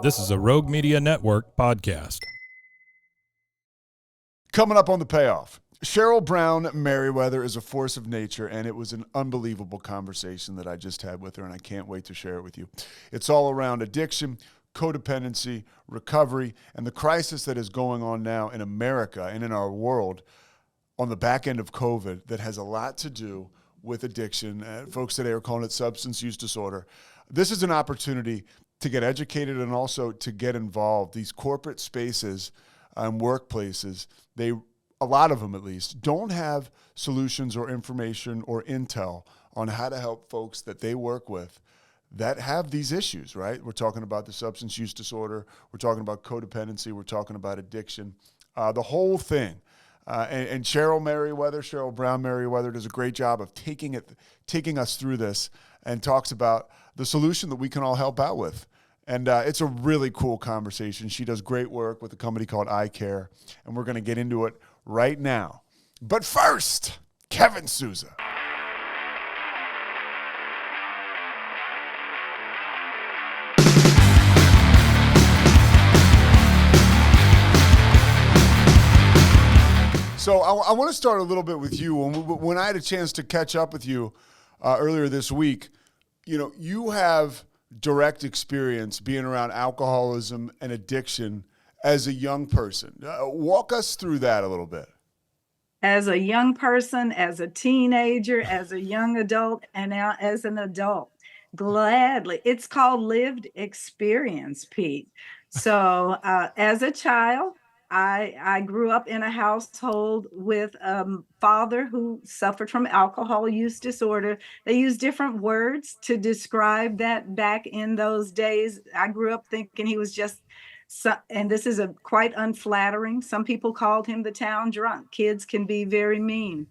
This is a Rogue Media Network podcast. Coming up on The Payoff, Cheryl Brown-Merriwether is a force of nature, and it was an unbelievable conversation that I just had with her, and I can't wait to share it with you. It's all around addiction, codependency, recovery, and the crisis that is going on now in America and in our world on the back end of COVID that has a lot to do with addiction. Folks today are calling it substance use disorder. This is an opportunity to get educated and also to get involved. These corporate spaces and workplaces, a lot of them at least, don't have solutions or information or intel on how to help folks that they work with that have these issues, right? We're talking about the substance use disorder. We're talking about codependency. We're talking about addiction, the whole thing. And Cheryl Brown-Merriwether does a great job of taking us through this and talks about the solution that we can all help out with. And it's a really cool conversation. She does great work with a company called iCare, and we're going to get into it right now. But first, Kevin Souza. So I want to start a little bit with you. When I had a chance to catch up with you earlier this week, you have direct experience being around alcoholism and addiction as a young person. Walk us through that a little bit. As a young person, as a teenager, as a young adult, and now as an adult. Gladly. It's called lived experience, Pete. So as a child, I grew up in a household with a father who suffered from alcohol use disorder. They use different words to describe that back in those days. I grew up thinking he was just, and this is quite unflattering. Some people called him the town drunk. Kids can be very mean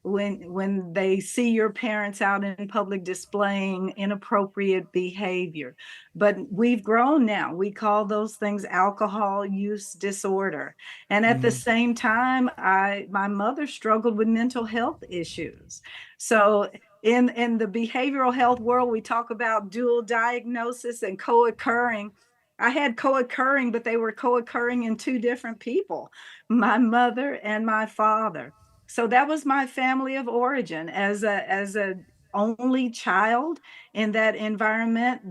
when they see your parents out in public displaying inappropriate behavior. But we've grown now. We call those things alcohol use disorder. And at the same time, my mother struggled with mental health issues. So in the behavioral health world, we talk about dual diagnosis and co-occurring. I had co-occurring, but they were co-occurring in two different people, my mother and my father. So that was my family of origin. As a only child in that environment,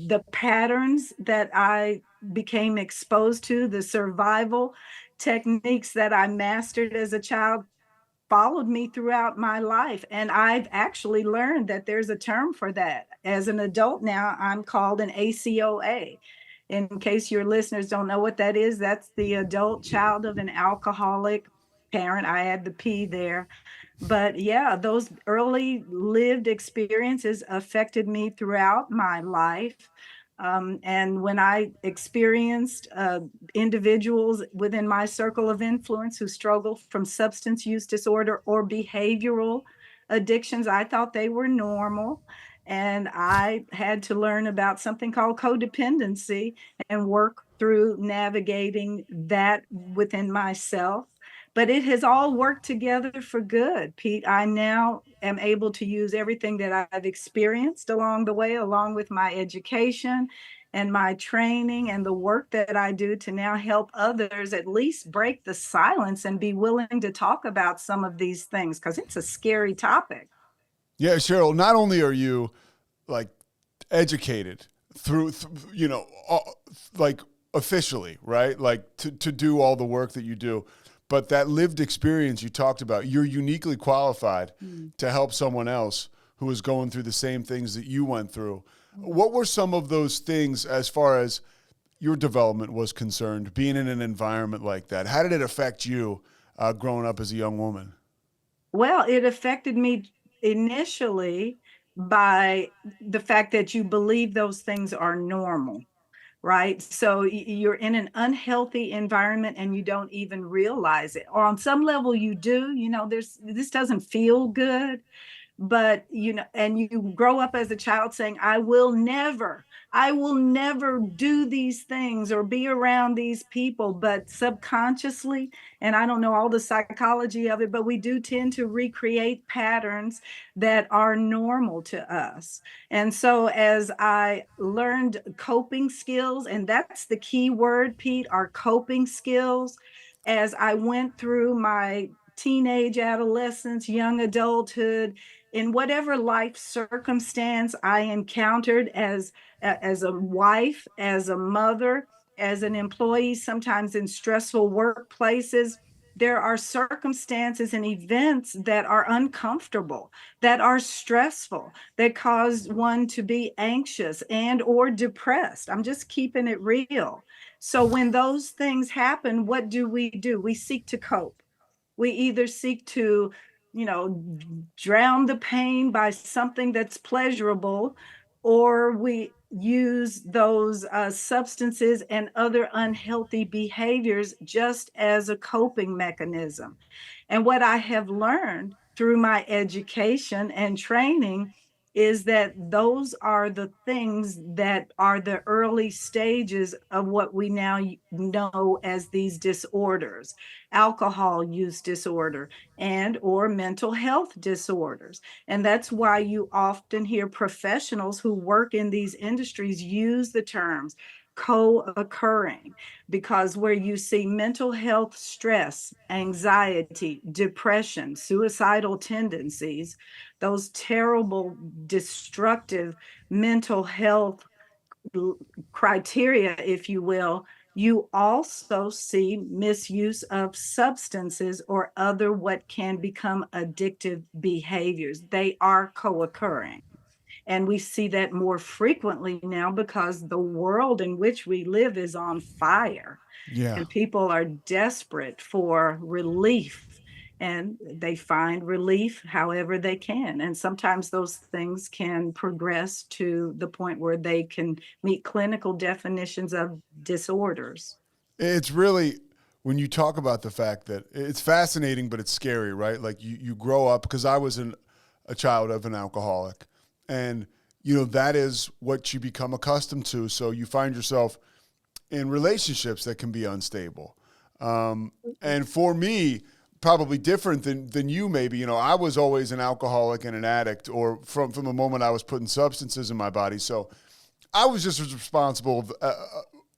the patterns that I became exposed to, the survival techniques that I mastered as a child followed me throughout my life. And I've actually learned that there's a term for that. As an adult now, I'm called an ACOA. In case your listeners don't know what that is, that's the adult child of an alcoholic parent. I had the P there. But yeah, those early lived experiences affected me throughout my life. And when I experienced individuals within my circle of influence who struggle from substance use disorder or behavioral addictions, I thought they were normal. And I had to learn about something called codependency and work through navigating that within myself. But it has all worked together for good, Pete. I now am able to use everything that I've experienced along the way, along with my education and my training and the work that I do to now help others at least break the silence and be willing to talk about some of these things, because it's a scary topic. Yeah, Cheryl, not only are you like educated through like officially, right? Like to do all the work that you do, but that lived experience you talked about, you're uniquely qualified to help someone else who is going through the same things that you went through. What were some of those things as far as your development was concerned, being in an environment like that? How did it affect you growing up as a young woman? Well, it affected me initially by the fact that you believe those things are normal, right? So you're in an unhealthy environment and you don't even realize it. Or on some level you do, this doesn't feel good, but and you grow up as a child saying, I will never I will never do these things or be around these people, but subconsciously, and I don't know all the psychology of it, but we do tend to recreate patterns that are normal to us. And so as I learned coping skills, and that's the key word, Pete, are coping skills, as I went through my teenage adolescence, young adulthood, in whatever life circumstance I encountered as a wife, as a mother, as an employee, sometimes in stressful workplaces, there are circumstances and events that are uncomfortable, that are stressful, that cause one to be anxious and or depressed. I'm just keeping it real. So when those things happen, what do? We seek to cope. We either seek to, you know, drown the pain by something that's pleasurable, or we use those substances and other unhealthy behaviors just as a coping mechanism. And what I have learned through my education and training is that those are the things that are the early stages of what we now know as these disorders: alcohol use disorder and or mental health disorders. And that's why you often hear professionals who work in these industries use the terms co-occurring, because where you see mental health stress, anxiety, depression, suicidal tendencies, those terrible, destructive mental health criteria, if you will, you also see misuse of substances or other what can become addictive behaviors. They are co-occurring. And we see that more frequently now because the world in which we live is on fire. Yeah. And people are desperate for relief, and they find relief however they can. And sometimes those things can progress to the point where they can meet clinical definitions of disorders. It's really, when you talk about the fact that it's fascinating, but it's scary, right? Like you grow up, because I was a child of an alcoholic, and that is what you become accustomed to. So you find yourself in relationships that can be unstable. And for me, probably different than you maybe. I was always an alcoholic and an addict, or from the moment I was putting substances in my body. So I was just as responsible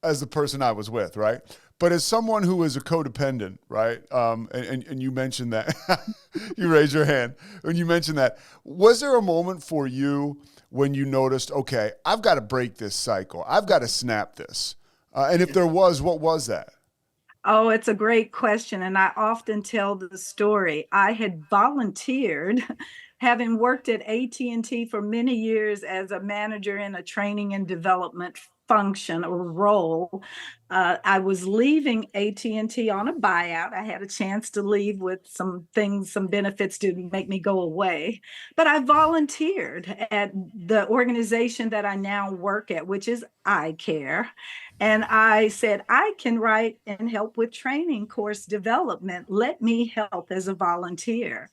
as the person I was with, right? But as someone who is a codependent, right? And you mentioned that, you raised your hand when you mentioned that. Was there a moment for you when you noticed, okay, I've got to break this cycle. I've got to snap this. And if there was, what was that? Oh, it's a great question. And I often tell the story. I had volunteered, having worked at AT&T for many years as a manager in a training and development function or role. I was leaving AT&T on a buyout. I had a chance to leave with some things, some benefits to make me go away. But I volunteered at the organization that I now work at, which is I Care. And I said, I can write and help with training course development. Let me help as a volunteer.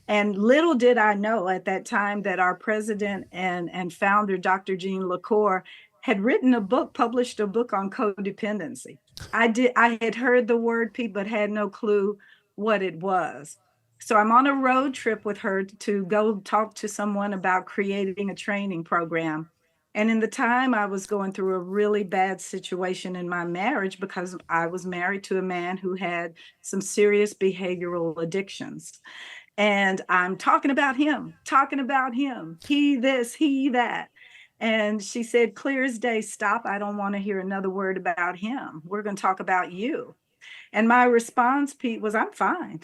And little did I know at that time that our president and founder, Dr. Jean LaCour, had written a book, published a book on codependency. I had heard the word, Pete, but had no clue what it was. So I'm on a road trip with her to go talk to someone about creating a training program. And in the time, I was going through a really bad situation in my marriage because I was married to a man who had some serious behavioral addictions. And I'm talking about him, he this, he that. And she said, clear as day, stop. I don't want to hear another word about him. We're going to talk about you. And my response, Pete, was, I'm fine.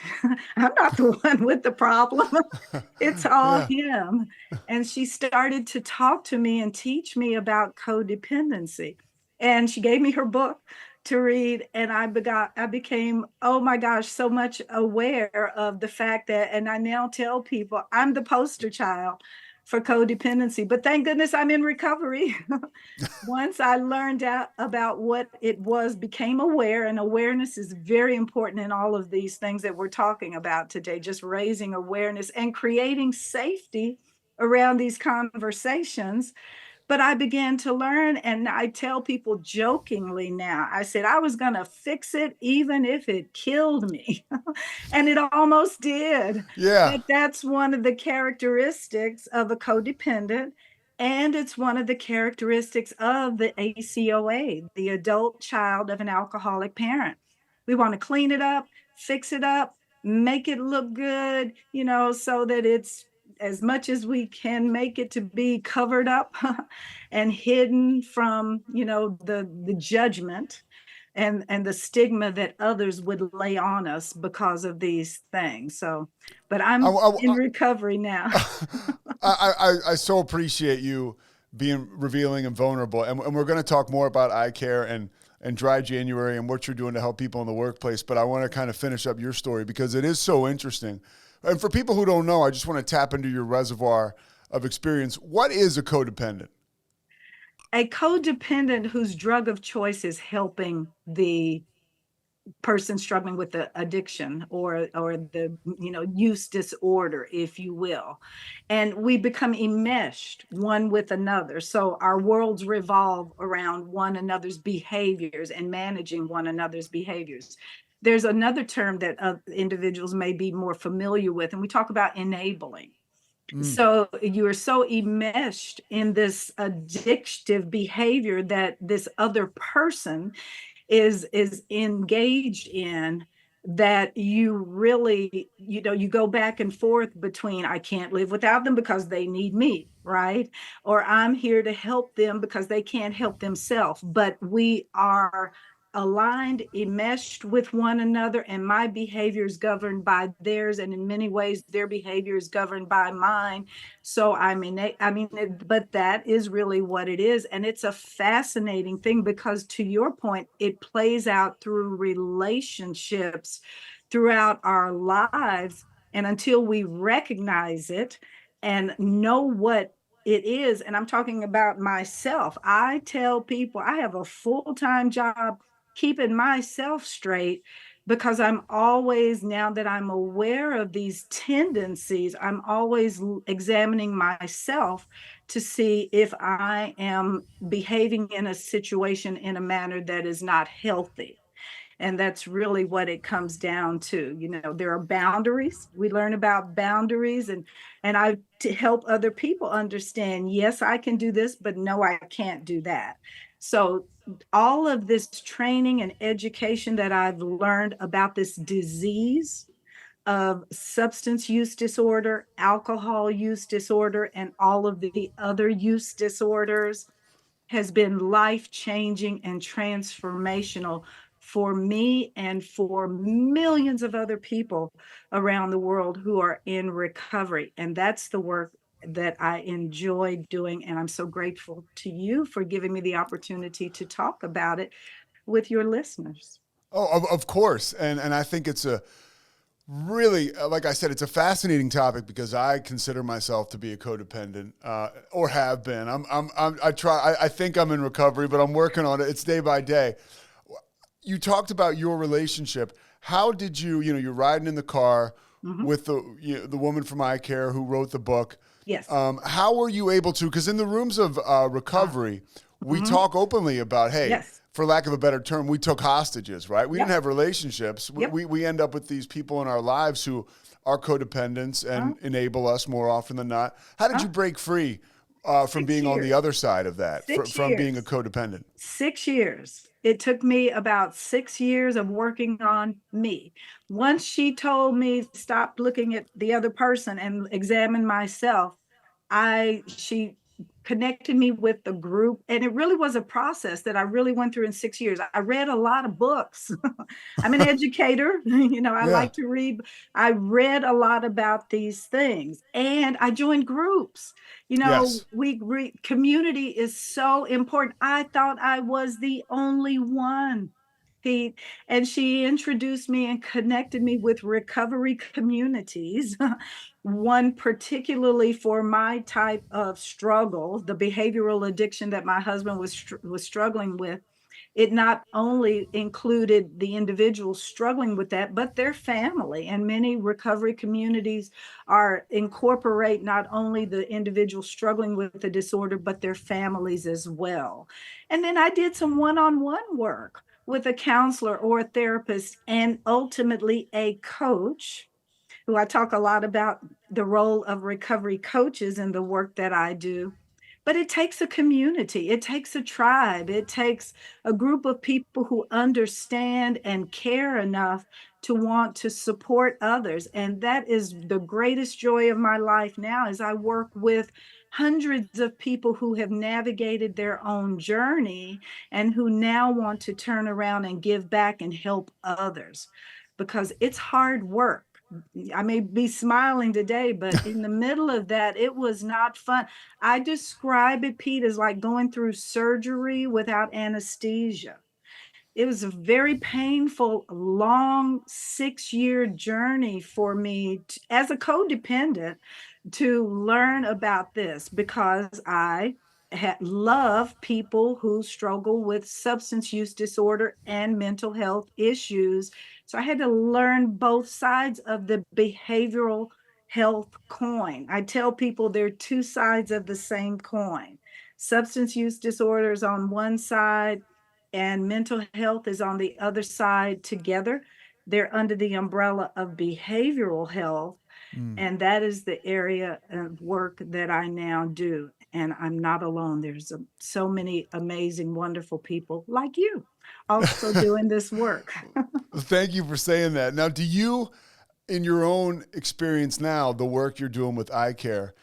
I'm not the one with the problem. It's all Yeah. him. And she started to talk to me and teach me about codependency. And she gave me her book to read. And I became, oh my gosh, so much aware of the fact that, and I now tell people I'm the poster child for codependency, but thank goodness I'm in recovery. Once I learned out about what it was, became aware, and awareness is very important in all of these things that we're talking about today, just raising awareness and creating safety around these conversations. But I began to learn, and I tell people jokingly now, I said I was going to fix it even if it killed me. And it almost did. Yeah. But that's one of the characteristics of a codependent. And it's one of the characteristics of the ACOA, the adult child of an alcoholic parent. We want to clean it up, fix it up, make it look good, so that it's as much as we can make it to be covered up and hidden from, the judgment and the stigma that others would lay on us because of these things. So, but I, I'm in I, recovery now. I so appreciate you being revealing and vulnerable. And we're going to talk more about eye care and dry January and what you're doing to help people in the workplace. But I want to kind of finish up your story because it is so interesting. And for people who don't know, I just want to tap into your reservoir of experience. What is a codependent? A codependent whose drug of choice is helping the person struggling with the addiction or the use disorder, if you will, and we become enmeshed one with another, so our worlds revolve around one another's behaviors and managing one another's behaviors. There's another term that individuals may be more familiar with, and we talk about enabling. Mm. So you are so enmeshed in this addictive behavior that this other person is engaged in, that you really, you go back and forth between, I can't live without them because they need me, right? Or I'm here to help them because they can't help themselves. But we are aligned, enmeshed with one another, and my behavior is governed by theirs, and in many ways their behavior is governed by mine. So but that is really what it is, and it's a fascinating thing because, to your point, it plays out through relationships throughout our lives, and until we recognize it and know what it is. And I'm talking about myself. I tell people I have a full-time job keeping myself straight because I'm always, now that I'm aware of these tendencies, I'm always examining myself to see if I am behaving in a situation in a manner that is not healthy. And that's really what it comes down to. There are boundaries. We learn about boundaries, and I to help other people understand, yes, I can do this, but no, I can't do that. So all of this training and education that I've learned about this disease of substance use disorder, alcohol use disorder, and all of the other use disorders has been life-changing and transformational for me and for millions of other people around the world who are in recovery. And that's the work that I enjoy doing. And I'm so grateful to you for giving me the opportunity to talk about it with your listeners. Oh, of course. And I think it's a really, like I said, it's a fascinating topic because I consider myself to be a codependent, or have been. I think I'm in recovery, but I'm working on it. It's day by day. You talked about your relationship. How did you're riding in the car with the woman from eye care who wrote the book. Yes. How were you able to, because in the rooms of recovery, we talk openly about, hey, Yes. for lack of a better term, we took hostages, right? We Yep. didn't have relationships. Yep. We end up with these people in our lives who are codependents and enable us more often than not. How did you break free from 6 being on the years. other side of that, 6 from being a years. codependent? 6 years. It took me about 6 years of working on me. Once she told me stop looking at the other person and examine myself, she connected me with the group, and it really was a process that I really went through in 6 years. I read a lot of books. I'm an educator. I Yeah. like to read. I read a lot about these things, and I joined groups. Yes. Community is so important. I thought I was the only one, Pete, and she introduced me and connected me with recovery communities. One particularly for my type of struggle, the behavioral addiction that my husband was struggling with. it not only included the individual struggling with that, but their family. And many recovery communities are incorporate not only the individual struggling with the disorder, but their families as well. And then I did some one-on-one work with a counselor or a therapist and ultimately a coach, who I talk a lot about the role of recovery coaches in the work that I do. But it takes a community, it takes a tribe, it takes a group of people who understand and care enough to want to support others. And that is the greatest joy of my life now, is I work with hundreds of people who have navigated their own journey and who now want to turn around and give back and help others, because it's hard work. I may be smiling today, but in the middle of that, it was not fun. I describe it, Pete, as like going through surgery without anesthesia. It was a very painful, long 6-year journey for me as a codependent to learn about this, because I love people who struggle with substance use disorder and mental health issues. So I had to learn both sides of the behavioral health coin. I tell people they're two sides of the same coin. Substance use disorders on one side and mental health is on the other side. Together, they're under the umbrella of behavioral health. And that is the area of work that I now do. And I'm not alone. There's so many amazing, wonderful people like you also doing this work. Thank you for saying that. Now, do you, in your own experience now, the work you're doing with eye care,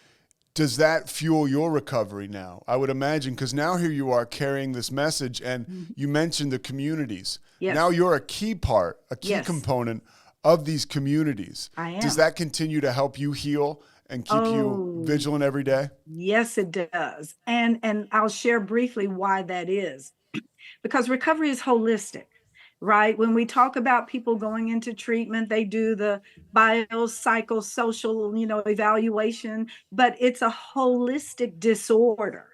does that fuel your recovery now? I would imagine, because now here you are carrying this message, and you mentioned the communities. Yes. Now you're a key part, a key Yes. component of these communities. I am. Does that continue to help you heal and keep you vigilant every day? Yes, it does. And I'll share briefly why that is. Because recovery is holistic, right? When we talk about people going into treatment, they do the biopsychosocial, evaluation, but it's a holistic disorder.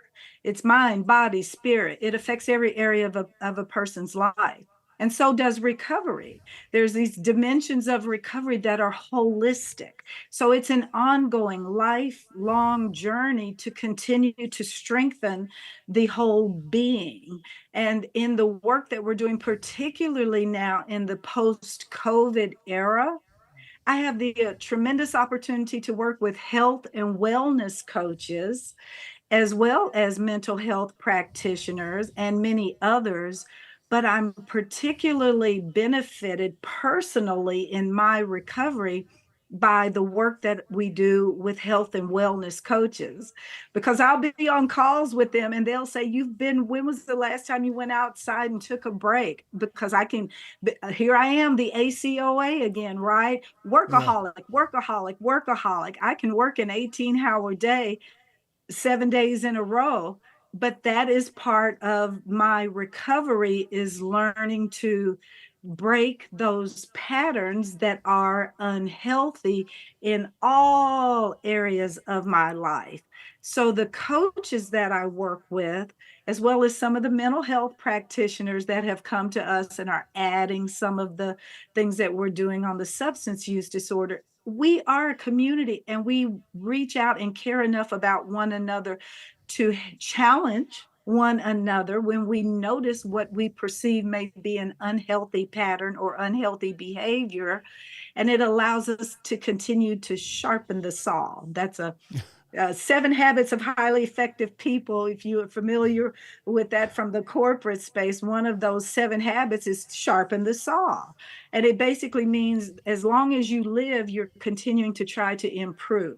It's mind, body, spirit. It affects every area of a person's life. And so does recovery. There's these dimensions of recovery that are holistic. So it's an ongoing, lifelong journey to continue to strengthen the whole being. And in the work that we're doing, particularly now in the post-COVID era, I have the tremendous opportunity to work with health and wellness coaches, as well as mental health practitioners and many others. But I'm particularly benefited personally in my recovery by the work that we do with health and wellness coaches, because I'll be on calls with them and they'll say, when was the last time you went outside and took a break? Because here I am, the ACOA again, right? Workaholic, workaholic, workaholic. I can work an 18-hour day 7 days in a row, but that is part of my recovery, is learning to break those patterns that are unhealthy in all areas of my life. So the coaches that I work with, as well as some of the mental health practitioners that have come to us and are adding some of the things that we're doing on the substance use disorder, we are a community and we reach out and care enough about one another to challenge one another when we notice what we perceive may be an unhealthy pattern or unhealthy behavior. And it allows us to continue to sharpen the saw. That's a 7 Habits of Highly Effective People. If you are familiar with that from the corporate space, one of those 7 habits is sharpen the saw. And it basically means as long as you live, you're continuing to try to improve.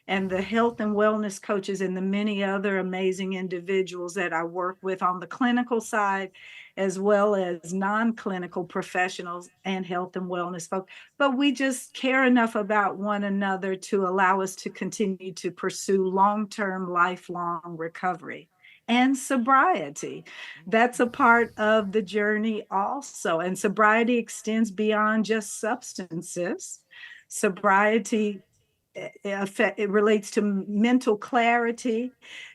And the health and wellness coaches and the many other amazing individuals that I work with on the clinical side, as well as non-clinical professionals and health and wellness folks. But we just care enough about one another to allow us to continue to pursue long-term, lifelong recovery and sobriety. That's a part of the journey also. And sobriety extends beyond just substances. Sobriety it relates to mental clarity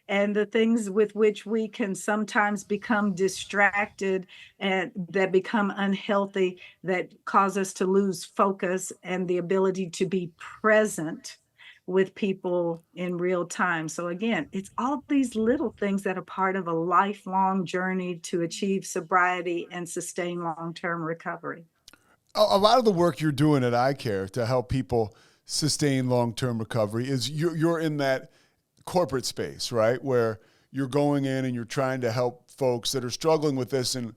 and the things with which we can sometimes become distracted and that become unhealthy, that cause us to lose focus and the ability to be present with people in real time. So again, it's all these little things that are part of a lifelong journey to achieve sobriety and sustain long-term recovery. A lot of the work you're doing at iCare to help people sustain long-term recovery is you're in that corporate space, right? Where you're going in and you're trying to help folks that are struggling with this. And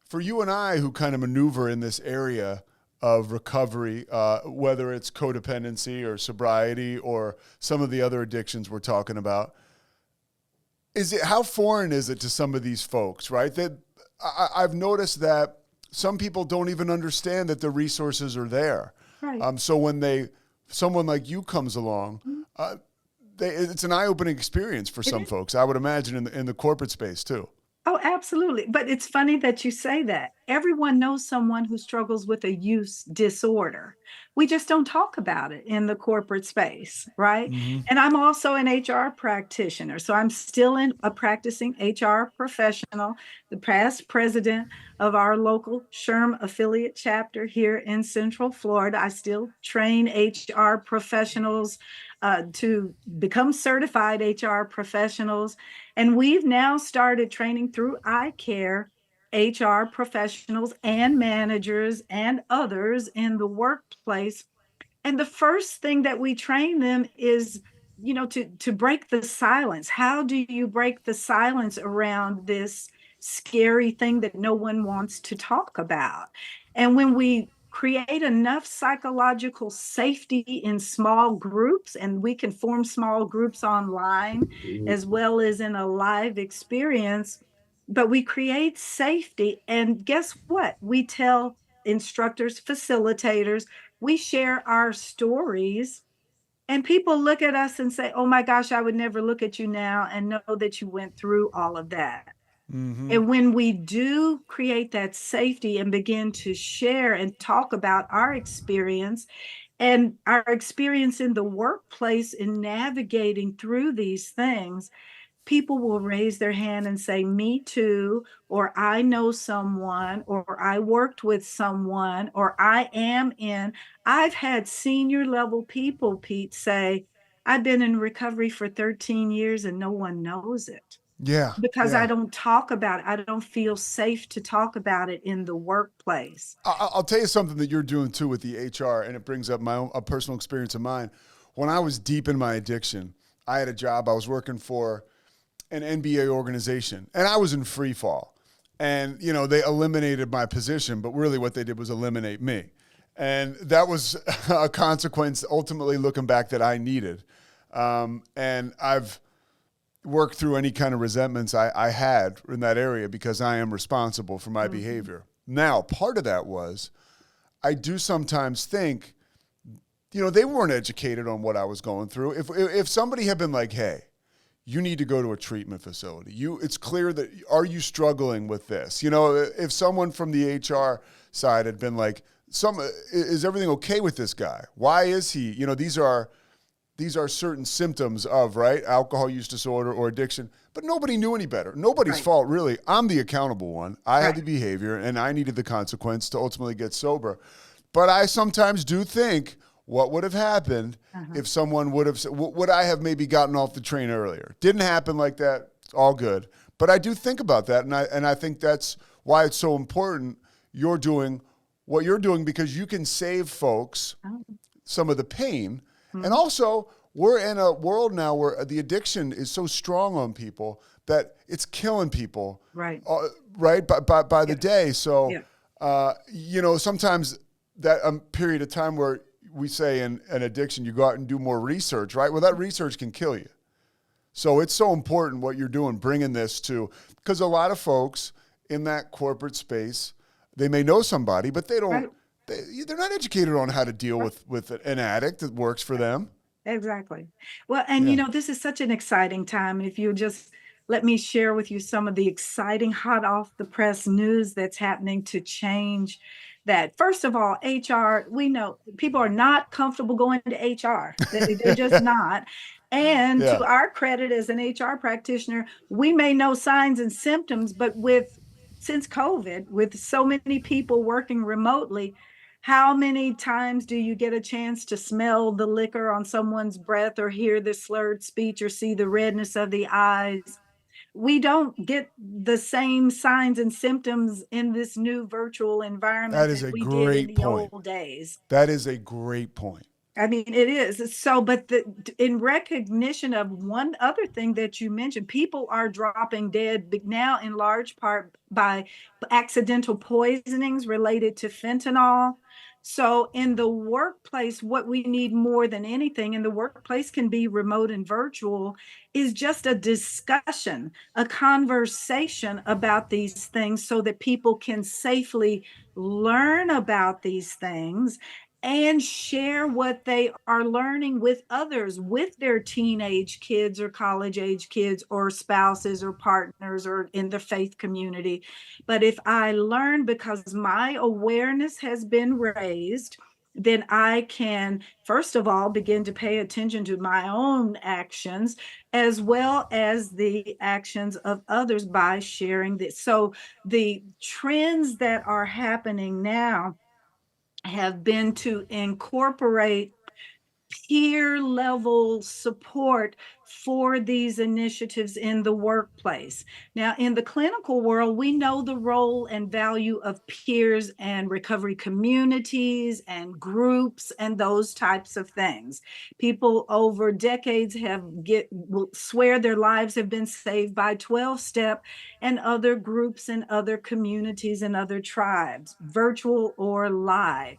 for you and I, who kind of maneuver in this area of recovery, whether it's codependency or sobriety or some of the other addictions we're talking about, how foreign is it to some of these folks, right? That I've noticed that some people don't even understand that the resources are there. Right. So when someone like you comes along, it's an eye-opening experience for some folks, I would imagine, in the corporate space too. Oh, absolutely. But it's funny that you say that. Everyone knows someone who struggles with a use disorder. We just don't talk about it in the corporate space, right? Mm-hmm. And I'm also an HR practitioner. So I'm still a practicing HR professional, the past president of our local SHRM affiliate chapter here in Central Florida. I still train HR professionals to become certified HR professionals. And we've now started training through iCare HR professionals and managers and others in the workplace. And the first thing that we train them is, to break the silence. How do you break the silence around this scary thing that no one wants to talk about? And when we create enough psychological safety in small groups, and we can form small groups online as well as in a live experience, but we create safety. And guess what? We tell instructors, facilitators, we share our stories, and people look at us and say, oh my gosh, I would never look at you now and know that you went through all of that. Mm-hmm. And when we do create that safety and begin to share and talk about our experience and our experience in the workplace in navigating through these things, people will raise their hand and say, me too, or I know someone, or I worked with someone, or I am in. I've had senior level people, Pete, say, I've been in recovery for 13 years and no one knows it. Yeah. Because yeah. I don't talk about it. I don't feel safe to talk about it in the workplace. I'll tell you something that you're doing too with the HR, and it brings up a personal experience of mine. When I was deep in my addiction, I had a job. I was working for an NBA organization, and I was in free fall. And, they eliminated my position, but really what they did was eliminate me. And that was a consequence, ultimately looking back, that I needed. And I've worked through any kind of resentments I had in that area because I am responsible for my behavior. Now, part of that was I do sometimes think, they weren't educated on what I was going through. If somebody had been like, hey, you need to go to a treatment facility. It's clear that, are you struggling with this? If someone from the HR side had been like, is everything okay with this guy? Why is he, these are certain symptoms of, right, alcohol use disorder or addiction, but nobody knew any better. Nobody's fault, really. I'm the accountable one. I had the behavior, and I needed the consequence to ultimately get sober. But I sometimes do think, what would have happened if someone would I have maybe gotten off the train earlier? Didn't happen like that. It's all good. But I do think about that, and I think that's why it's so important you're doing what you're doing, because you can save folks some of the pain. And also, we're in a world now where the addiction is so strong on people that it's killing people, right? By the day. So, sometimes that period of time where we say in an addiction, you go out and do more research, right? Well, that research can kill you. So it's so important what you're doing, bringing this to, because a lot of folks in that corporate space, they may know somebody, but they don't. They're not educated on how to deal with an addict that works for them. Exactly. Well, and this is such an exciting time. If you just let me share with you some of the exciting, hot off the press news that's happening to change that. First of all, HR, we know people are not comfortable going to HR. They're just not. And Yeah. to our credit as an HR practitioner, we may know signs and symptoms, but since COVID, with so many people working remotely, how many times do you get a chance to smell the liquor on someone's breath or hear the slurred speech or see the redness of the eyes? We don't get the same signs and symptoms in this new virtual environment That is that a we did in great the point. old days. That is a great point. I mean, it is. So, but in recognition of one other thing that you mentioned, people are dropping dead now in large part by accidental poisonings related to fentanyl. So, in the workplace, what we need more than anything in the workplace can be remote and virtual is just a discussion, a conversation about these things so that people can safely learn about these things and share what they are learning with others, with their teenage kids or college age kids or spouses or partners or in the faith community. But if I learn because my awareness has been raised, then I can, first of all, begin to pay attention to my own actions as well as the actions of others by sharing this. So the trends that are happening now have been to incorporate peer level support for these initiatives in the workplace. Now, in the clinical world, we know the role and value of peers and recovery communities and groups and those types of things. People over decades will swear their lives have been saved by 12-step and other groups and other communities and other tribes, virtual or live.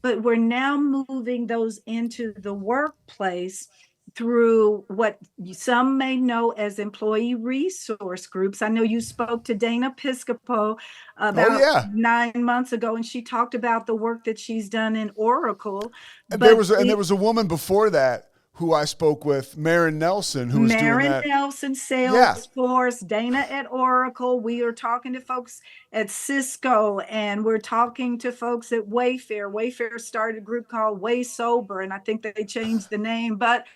But we're now moving those into the workplace through what some may know as employee resource groups. I know you spoke to Dana Piscopo Oh about yeah. 9 months ago, and she talked about the work that she's done in Oracle. And there But was there was a woman before that who I spoke with, Marin Nelson, who was doing Marin that. Nelson, Yeah. Salesforce, Dana at Oracle. We are talking to folks at Cisco, and we're talking to folks at Wayfair. Wayfair started a group called Way Sober, and I think they changed the name. But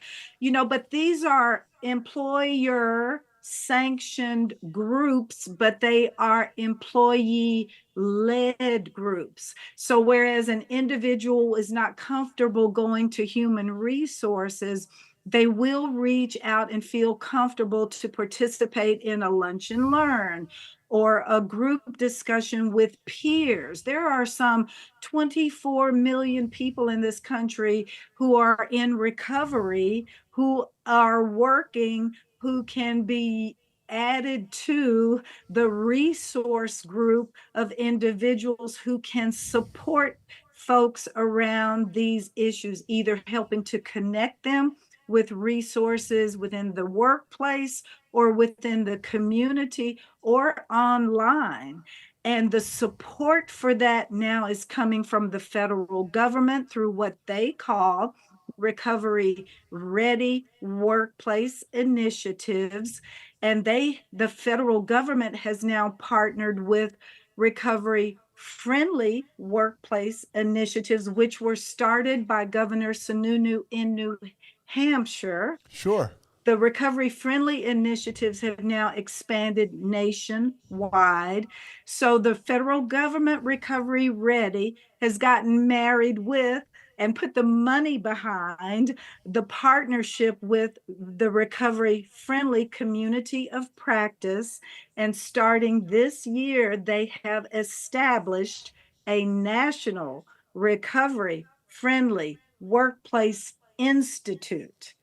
but these are employer sanctioned groups, but they are employee led groups. So whereas an individual is not comfortable going to human resources, they will reach out and feel comfortable to participate in a lunch and learn or a group discussion with peers. There are some 24 million people in this country who are in recovery, who are working, who can be added to the resource group of individuals who can support folks around these issues, either helping to connect them with resources within the workplace or within the community or online. And the support for that now is coming from the federal government through what they call recovery ready workplace initiatives. And the federal government has now partnered with recovery friendly workplace initiatives, which were started by Governor Sununu in New Hampshire. Sure. The recovery friendly initiatives have now expanded nationwide. So the federal government, Recovery Ready, has gotten married with and put the money behind the partnership with the recovery friendly community of practice. And starting this year, they have established a national recovery friendly workplace institute.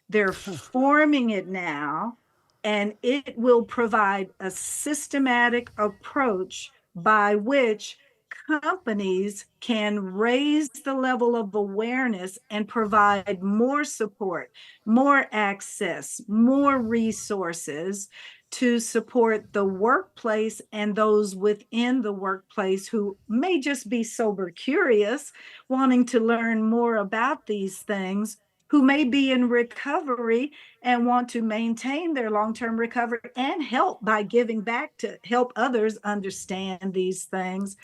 They're forming it now, and it will provide a systematic approach by which companies can raise the level of awareness and provide more support, more access, more resources to support the workplace and those within the workplace who may just be sober curious, wanting to learn more about these things, who may be in recovery and want to maintain their long-term recovery and help by giving back to help others understand these things.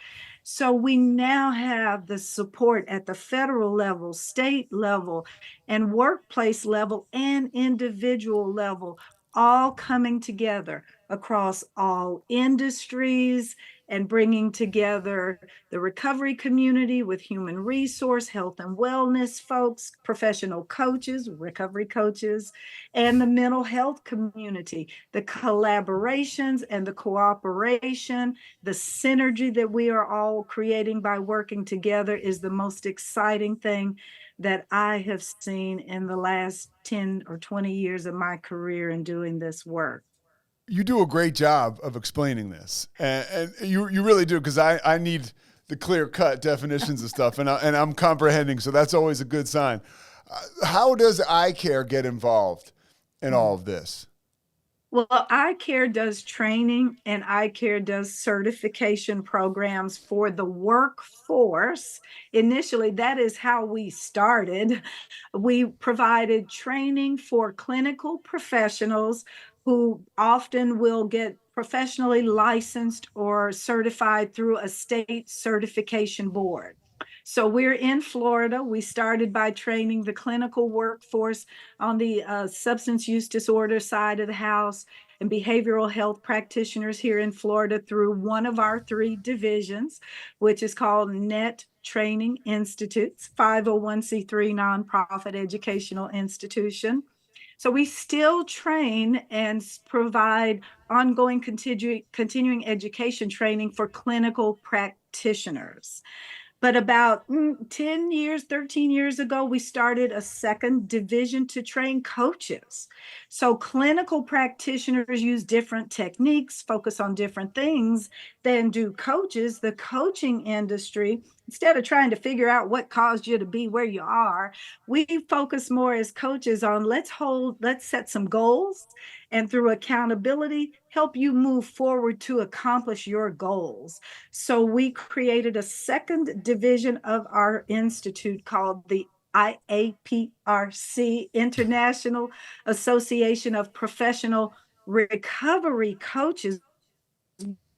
So we now have the support at the federal level, state level, and workplace level and individual level, all coming together across all industries and bringing together the recovery community with human resource, health and wellness folks, professional coaches, recovery coaches, and the mental health community. The collaborations and the cooperation, the synergy that we are all creating by working together is the most exciting thing that I have seen in the last 10 or 20 years of my career in doing this work. You do a great job of explaining this, and you really do, because I need the clear-cut definitions of stuff, and I'm comprehending, so that's always a good sign. How does eye care get involved in all of this? Well, eye care does training and eye care does certification programs for the workforce. Initially, that is how we started. We provided training for clinical professionals who often will get professionally licensed or certified through a state certification board. So we're in Florida. We started by training the clinical workforce on the substance use disorder side of the house and behavioral health practitioners here in Florida through one of our three divisions, which is called Net Training Institutes, 501c3 nonprofit educational institution. So we still train and provide ongoing continuing education training for clinical practitioners. But about 10 years, 13 years ago, we started a second division to train coaches. So clinical practitioners use different techniques, focus on different things than do coaches. The coaching industry, instead of trying to figure out what caused you to be where you are, we focus more as coaches on let's set some goals, and through accountability, help you move forward to accomplish your goals. So we created a second division of our institute called the IAPRC, International Association of Professional Recovery Coaches.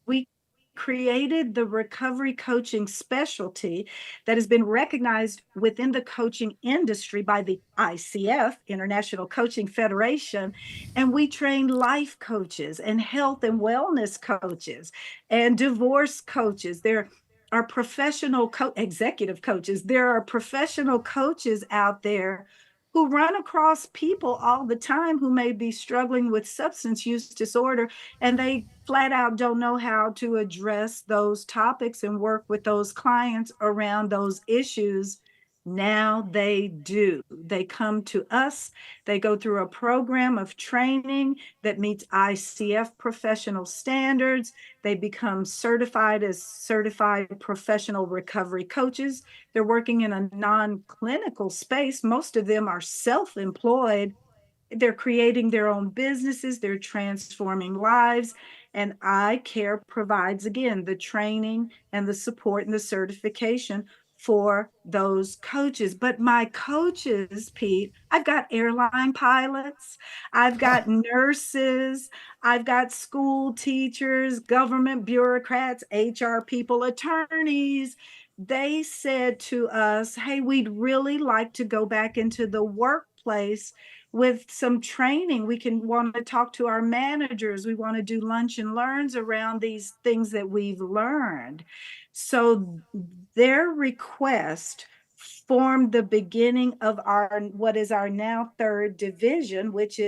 We created the recovery coaching specialty that has been recognized within the coaching industry by the ICF, International Coaching Federation. And we train life coaches and health and wellness coaches and divorce coaches. There are professional executive coaches. There are professional coaches out there who run across people all the time who may be struggling with substance use disorder, and they flat out don't know how to address those topics and work with those clients around those issues. Now they do. They come to us. They go through a program of training that meets ICF professional standards. They become certified as certified professional recovery coaches. They're working in a non-clinical space. Most of them are self-employed. They're creating their own businesses. They're transforming lives. And eye care provides, again, the training and the support and the certification for those coaches. But my coaches, Pete, I've got airline pilots, I've got nurses, I've got school teachers, government bureaucrats, HR people, attorneys. They said to us, hey, we'd really like to go back into the workplace with some training. We can want to talk to our managers. We want to do lunch and learns around these things that we've learned. So their request formed the beginning of our what is our now third division, which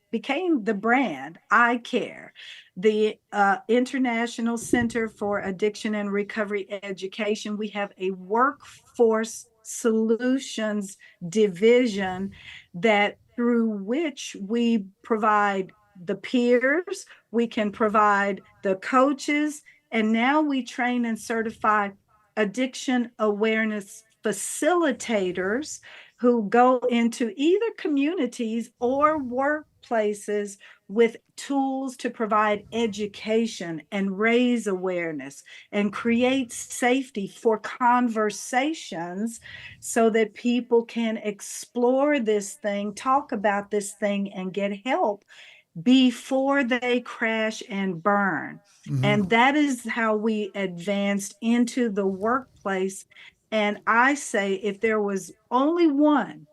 became the brand Eye Care, the International Center for Addiction and Recovery Education. We have a workforce solutions division that through which we provide the peers, we can provide the coaches, and now we train and certify addiction awareness facilitators who go into either communities or workplaces with tools to provide education and raise awareness and create safety for conversations so that people can explore this thing, talk about this thing, and get help before they crash and burn. And that is how we advanced into the workplace. And I say, if there was only one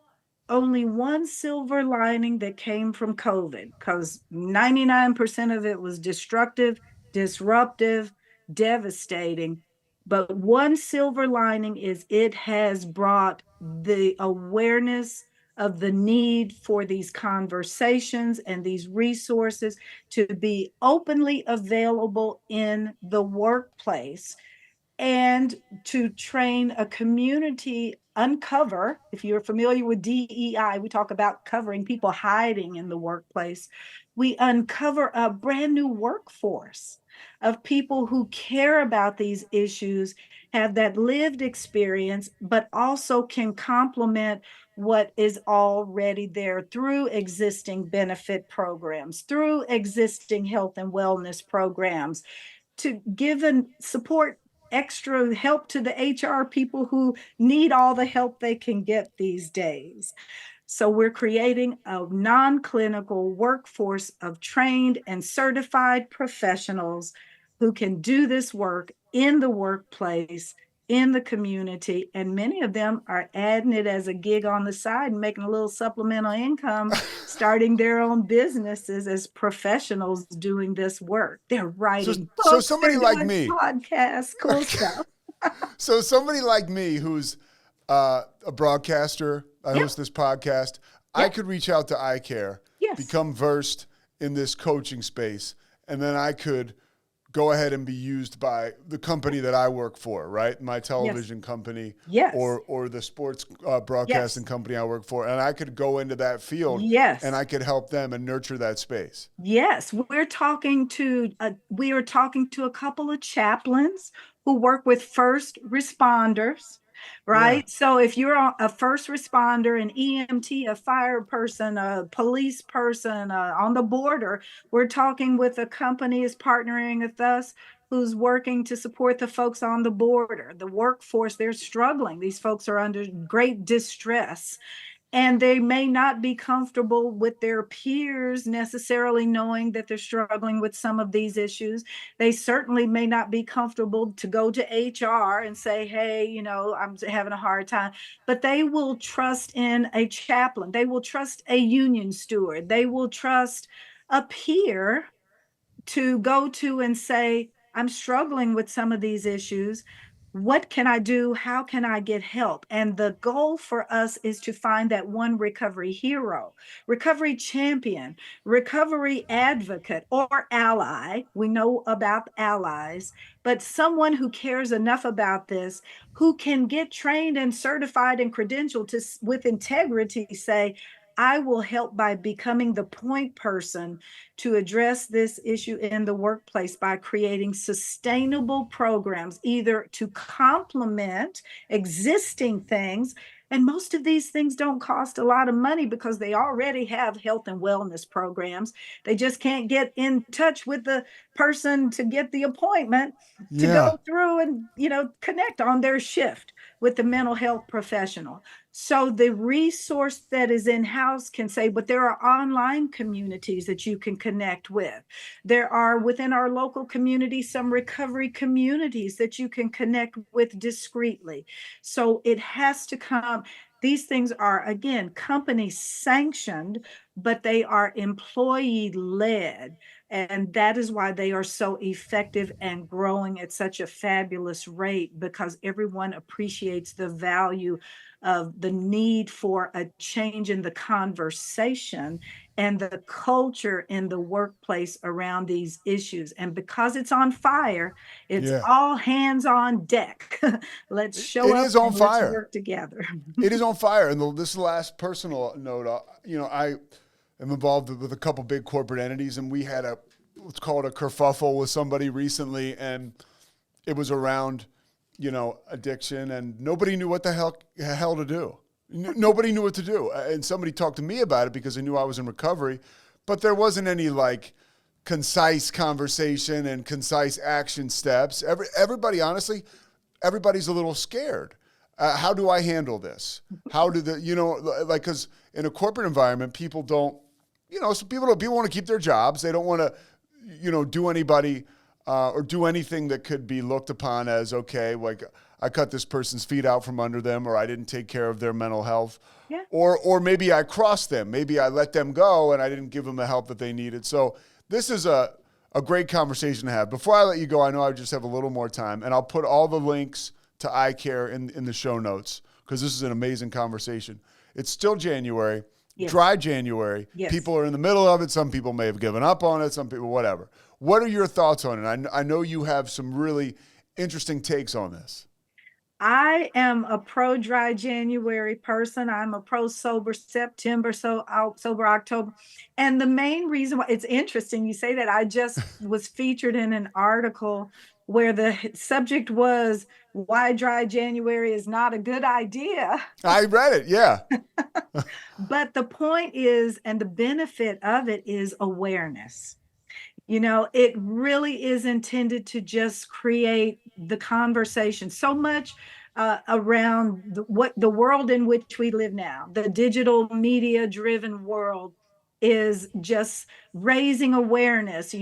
silver lining that came from COVID, because 99% of it was destructive, disruptive, devastating. But one silver lining is it has brought the awareness of the need for these conversations and these resources to be openly available in the workplace, and to train a community uncover. If you're familiar with DEI, we talk about covering people hiding in the workplace. We uncover a brand new workforce of people who care about these issues, have that lived experience, but also can complement what is already there through existing benefit programs, through existing health and wellness programs, to give and support extra help to the HR people who need all the help they can get these days. So we're creating a non-clinical workforce of trained and certified professionals who can do this work in the workplace, in the community, and many of them are adding it as a gig on the side and making a little supplemental income, starting their own businesses as professionals doing this work. They're writing So books, somebody they're like doing me, podcasts, cool stuff. so somebody like me who's a broadcaster, I Yep. host this podcast, I Yep. could reach out to iCare, Yes. become versed in this coaching space, and then I could go ahead and be used by the company that I work for, right? My television company, Yes. or the sports broadcasting Yes. company I work for, and I could go into that field, Yes. and I could help them and nurture that space. Yes, we are talking to a couple of chaplains who work with first responders, right? Yeah. So if you're a first responder, an EMT, a fire person, a police person on the border, we're talking with a company is partnering with us who's working to support the folks on the border. The workforce, they're struggling. These folks are under great distress. And they may not be comfortable with their peers necessarily knowing that they're struggling with some of these issues. They certainly may not be comfortable to go to HR and say, hey, I'm having a hard time. But they will trust in a chaplain. They will trust a union steward. They will trust a peer to go to and say, I'm struggling with some of these issues. What can I do? How can I get help? And the goal for us is to find that one recovery hero, recovery champion, recovery advocate, or ally. We know about allies, but someone who cares enough about this, who can get trained and certified and credentialed to, with integrity, say, I will help by becoming the point person to address this issue in the workplace by creating sustainable programs, either to complement existing things. And most of these things don't cost a lot of money because they already have health and wellness programs. They just can't get in touch with the person to get the appointment to Yeah. go through and, connect on their shift with the mental health professional. So the resource that is in-house can say, but there are online communities that you can connect with. There are within our local community some recovery communities that you can connect with discreetly. So it has to come. These things are, again, company sanctioned, but they are employee led. And that is why they are so effective and growing at such a fabulous rate, because everyone appreciates the value of the need for a change in the conversation and the culture in the workplace around these issues. And because it's on fire, it's Yeah. all hands on deck. Let's show It up is on and let's fire. work together. It is on fire. And this last personal note, I am involved with a couple big corporate entities, and we had let's call it a kerfuffle with somebody recently, and it was around, addiction, and nobody knew what the hell to do. Nobody knew what to do. And somebody talked to me about it because they knew I was in recovery, but there wasn't any like concise conversation and concise action steps. Everybody, honestly, everybody's a little scared. How do I handle this? How do like, because in a corporate environment, people don't, so people want to keep their jobs. They don't want to, do anybody or do anything that could be looked upon as, okay, like I cut this person's feet out from under them, or I didn't take care of their mental health. Yeah. Or maybe I crossed them. Maybe I let them go and I didn't give them the help that they needed. So this is a great conversation to have. Before I let you go, I know I just have a little more time, and I'll put all the links to eye care in the show notes because this is an amazing conversation. It's still January, Yes. Dry January. Yes. People are in the middle of it. Some people may have given up on it. Some people, whatever. What are your thoughts on it? I know you have some really interesting takes on this. I am a pro dry January person. I'm a pro sober September, sober October. And the main reason why it's interesting you say that, I just was featured in an article where the subject was why dry January is not a good idea. I read it, yeah. But the point is, and the benefit of it is awareness. It really is intended to just create the conversation so much around the world in which we live now. The digital media driven world is just raising awareness,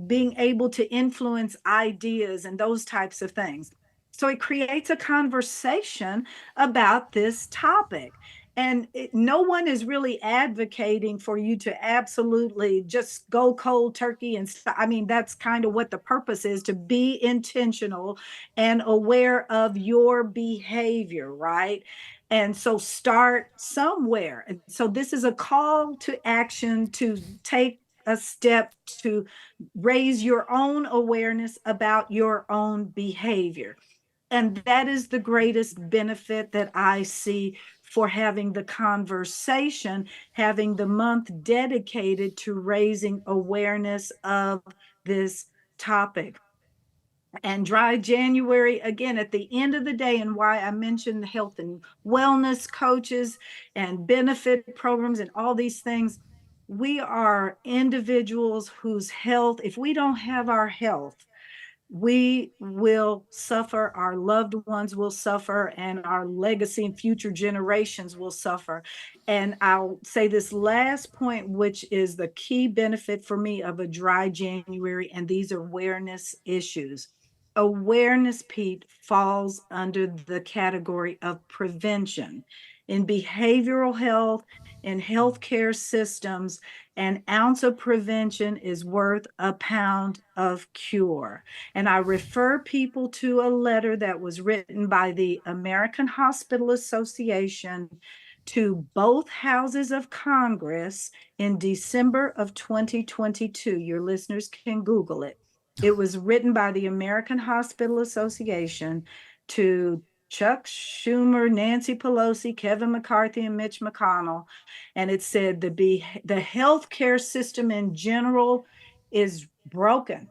being able to influence ideas and those types of things. So it creates a conversation about this topic. And no one is really advocating for you to absolutely just go cold turkey. And I mean, that's kind of what the purpose is, to be intentional and aware of your behavior, right? And so start somewhere. And so this is a call to action to take a step to raise your own awareness about your own behavior. And that is the greatest benefit that I see for having the conversation, having the month dedicated to raising awareness of this topic. And dry January, again, at the end of the day, and why I mentioned the health and wellness coaches and benefit programs and all these things, we are individuals whose health, if we don't have our health, we will suffer, our loved ones will suffer, and our legacy and future generations will suffer. And I'll say this last point, which is the key benefit for me of a dry January, and these awareness issues. Awareness, Pete, falls under the category of prevention. In behavioral health, in healthcare systems, an ounce of prevention is worth a pound of cure. And I refer people to a letter that was written by the American Hospital Association to both houses of Congress in December of 2022. Your listeners can Google it. It was written by the American Hospital Association to Chuck Schumer, Nancy Pelosi, Kevin McCarthy, and Mitch McConnell. And it said the healthcare system in general is broken.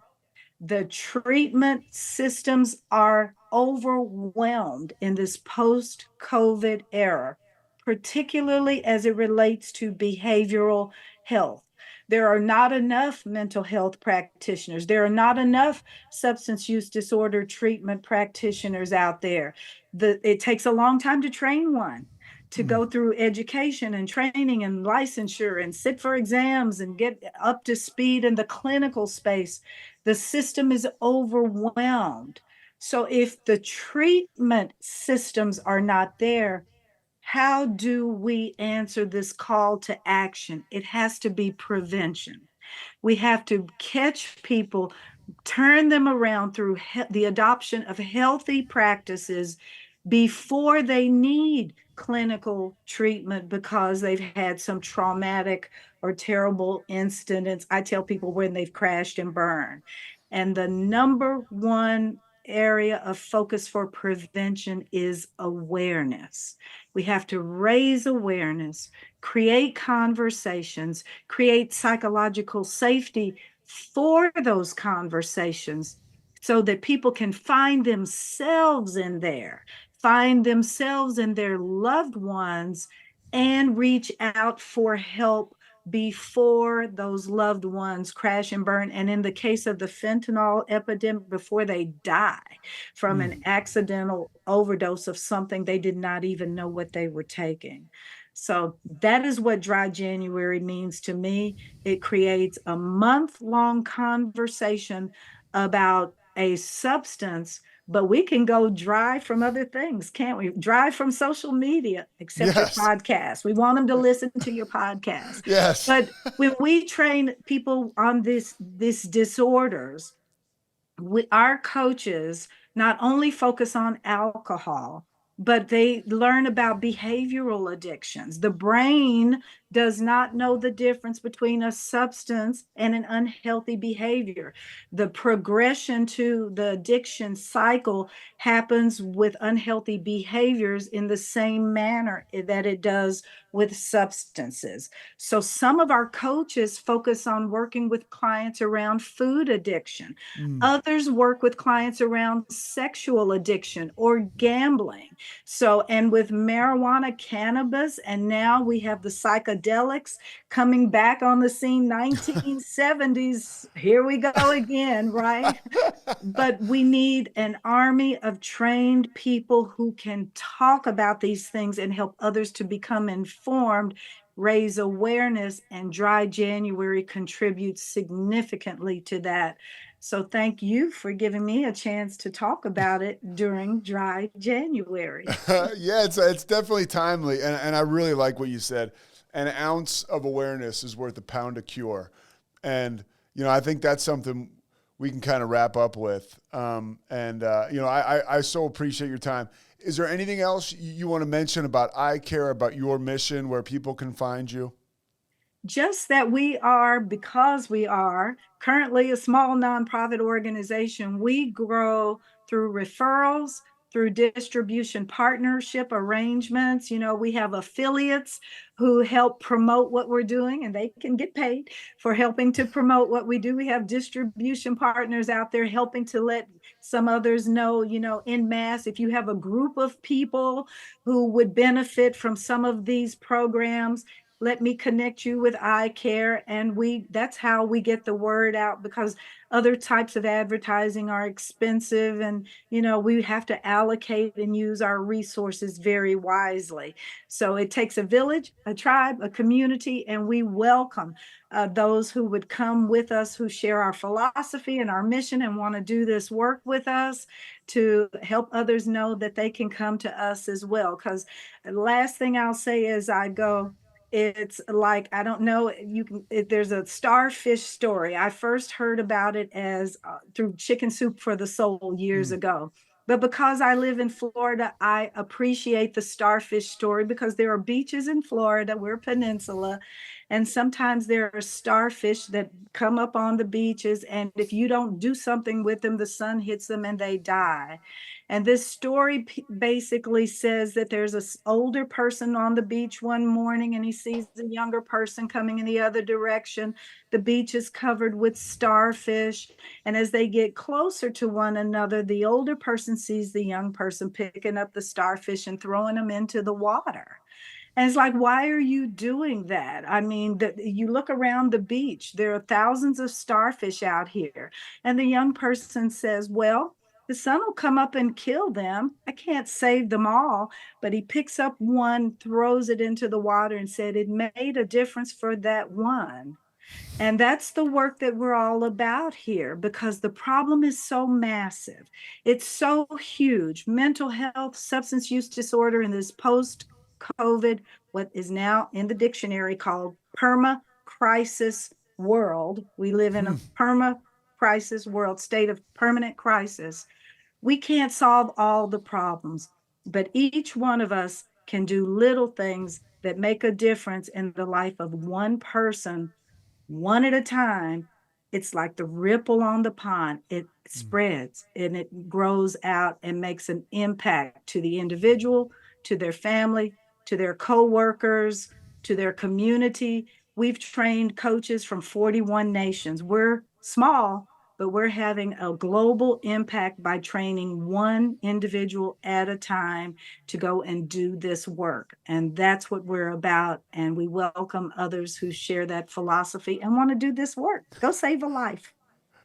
The treatment systems are overwhelmed in this post-COVID era, particularly as it relates to behavioral health. There are not enough mental health practitioners. There are not enough substance use disorder treatment practitioners out there. It takes a long time to train one, to go through education and training and licensure and sit for exams and get up to speed in the clinical space. The system is overwhelmed. So if the treatment systems are not there, how do we answer this call to action? It has to be prevention. We have to catch people, turn them around through the adoption of healthy practices before they need clinical treatment because they've had some traumatic or terrible incidents. I tell people when they've crashed and burned. And the number one area of focus for prevention is awareness. We have to raise awareness, create conversations, create psychological safety for those conversations so that people can find themselves in there, find themselves and their loved ones and reach out for help before those loved ones crash and burn. And in the case of the fentanyl epidemic, before they die from an accidental overdose of something they did not even know what they were taking. So that is what Dry January means to me. It creates a month-long conversation about a substance, but we can go dry from other things, can't we? Dry from social media, except your Yes. podcast. We want them to listen to your podcast. Yes. But when we train people on these disorders, our coaches not only focus on alcohol, but they learn about behavioral addictions. The brain does not know the difference between a substance and an unhealthy behavior. The progression to the addiction cycle happens with unhealthy behaviors in the same manner that it does with substances. So some of our coaches focus on working with clients around food addiction. Others work with clients around sexual addiction or gambling. So, and with marijuana, cannabis, and now we have the psychedelics coming back on the scene, 1970s. Here we go again, right? But we need an army of trained people who can talk about these things and help others to become informed, raise awareness, and Dry January contributes significantly to that. So thank you for giving me a chance to talk about it during Dry January. Yeah, it's definitely timely, and I really like what you said. An ounce of awareness is worth a pound of cure, and I think that's something we can kind of wrap up with. I so appreciate your time. Is there anything else you want to mention about eye care, about your mission, where people can find you? Just that we are, because we are currently a small nonprofit organization, we grow through referrals, through distribution partnership arrangements. We have affiliates who help promote what we're doing, and they can get paid for helping to promote what we do. We have distribution partners out there helping to let some others know, en masse, if you have a group of people who would benefit from some of these programs, let me connect you with eye care. And that's how we get the word out, because other types of advertising are expensive, and we have to allocate and use our resources very wisely. So it takes a village, a tribe, a community, and we welcome those who would come with us, who share our philosophy and our mission and want to do this work with us, to help others know that they can come to us as well. Because the last thing I'll say is it's like, I don't know, there's a starfish story. I first heard about it as through Chicken Soup for the Soul years ago. But because I live in Florida, I appreciate the starfish story, because there are beaches in Florida, we're a peninsula, and sometimes there are starfish that come up on the beaches, and if you don't do something with them, the sun hits them and they die. And this story basically says that there's an older person on the beach one morning, and he sees a younger person coming in the other direction. The beach is covered with starfish. And as they get closer to one another, the older person sees the young person picking up the starfish and throwing them into the water. And it's like, why are you doing that? I mean, you look around the beach, there are thousands of starfish out here. And the young person says, well, the sun will come up and kill them. I can't save them all. But he picks up one, throws it into the water, and said, it made a difference for that one. And that's the work that we're all about here, because the problem is so massive. It's so huge. Mental health, substance use disorder in this post-COVID, what is now in the dictionary called perma-crisis world. We live in a perma-crisis world, state of permanent crisis. We can't solve all the problems, but each one of us can do little things that make a difference in the life of one person, one at a time. It's like the ripple on the pond. It spreads and it grows out and makes an impact to the individual, to their family, to their coworkers, to their community. We've trained coaches from 41 nations. We're small, but we're having a global impact by training one individual at a time to go and do this work. And that's what we're about. And we welcome others who share that philosophy and want to do this work. Go save a life.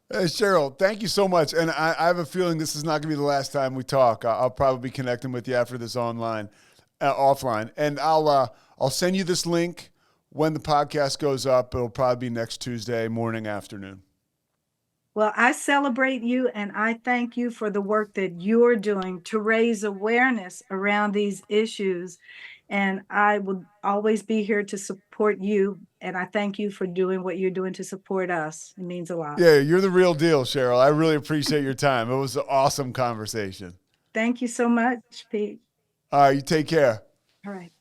Cheryl, thank you so much. And I have a feeling this is not going to be the last time we talk. I'll probably be connecting with you after this offline. And I'll send you this link when the podcast goes up. It'll probably be next Tuesday morning, afternoon. Well, I celebrate you and I thank you for the work that you're doing to raise awareness around these issues. And I will always be here to support you. And I thank you for doing what you're doing to support us. It means a lot. Yeah, you're the real deal, Cheryl. I really appreciate your time. It was an awesome conversation. Thank you so much, Pete. All right, you take care. All right.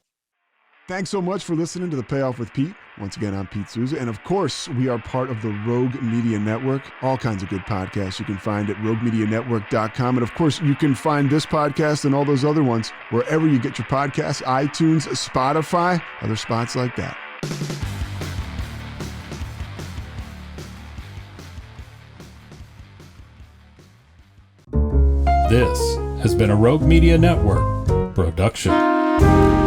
Thanks so much for listening to The Payoff with Pete. Once again, I'm Pete Souza. And of course, we are part of the Rogue Media Network. All kinds of good podcasts you can find at roguemedianetwork.com. And of course, you can find this podcast and all those other ones wherever you get your podcasts, iTunes, Spotify, other spots like that. This has been a Rogue Media Network production.